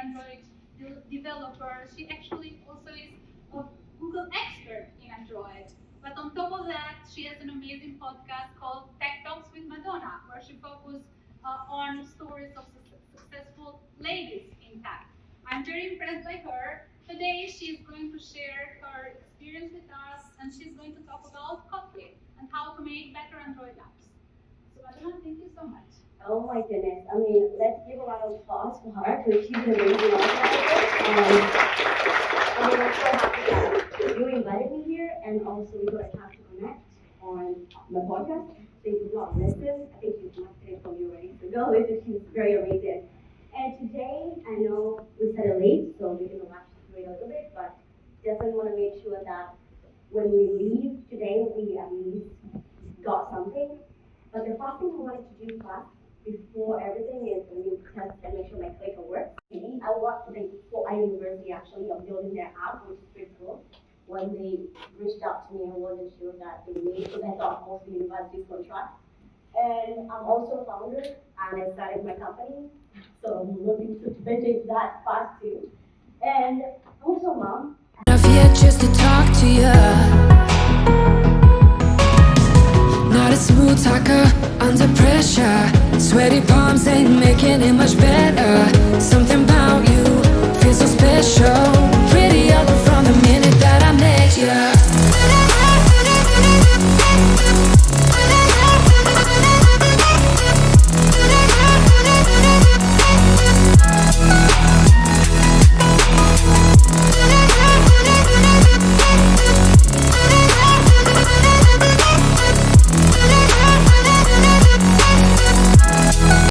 Android developer. She actually also is a Google expert in Android. But on top of that, she has an amazing podcast called Tech Talks with Madonna, where she focuses on stories of successful ladies in tech. I'm very impressed by her. Today, she's going to share her experience with us, and she's going to talk about Kotlin and how to make better Android apps. So, Madonna, thank you so much. Oh my goodness. I mean, let's give a lot of applause for her because she's an amazing organizer. I mean, I'm so happy that you invited me here and also we got a chance to connect on my podcast. So if you've not listened, I think you connected it from you already. So go listen, she's very amazing. And today, I know we said it late, so we're going to watch through it a little bit, but definitely want to make sure that when we leave today, we at least got something. But the first thing we wanted to do first, before everything, is we need to test and make sure my clicker works. I worked with the university actually on building their app, which is pretty cool. When they reached out to me, I wasn't sure that they made it because I thought most universities would try. And I'm also a founder, and I started my company, so I'm looking to venture into that fast too. And also, mom. Enough yet just to talk to you. Not a smooth talker under pressure. Sweaty palms ain't making it much better. Some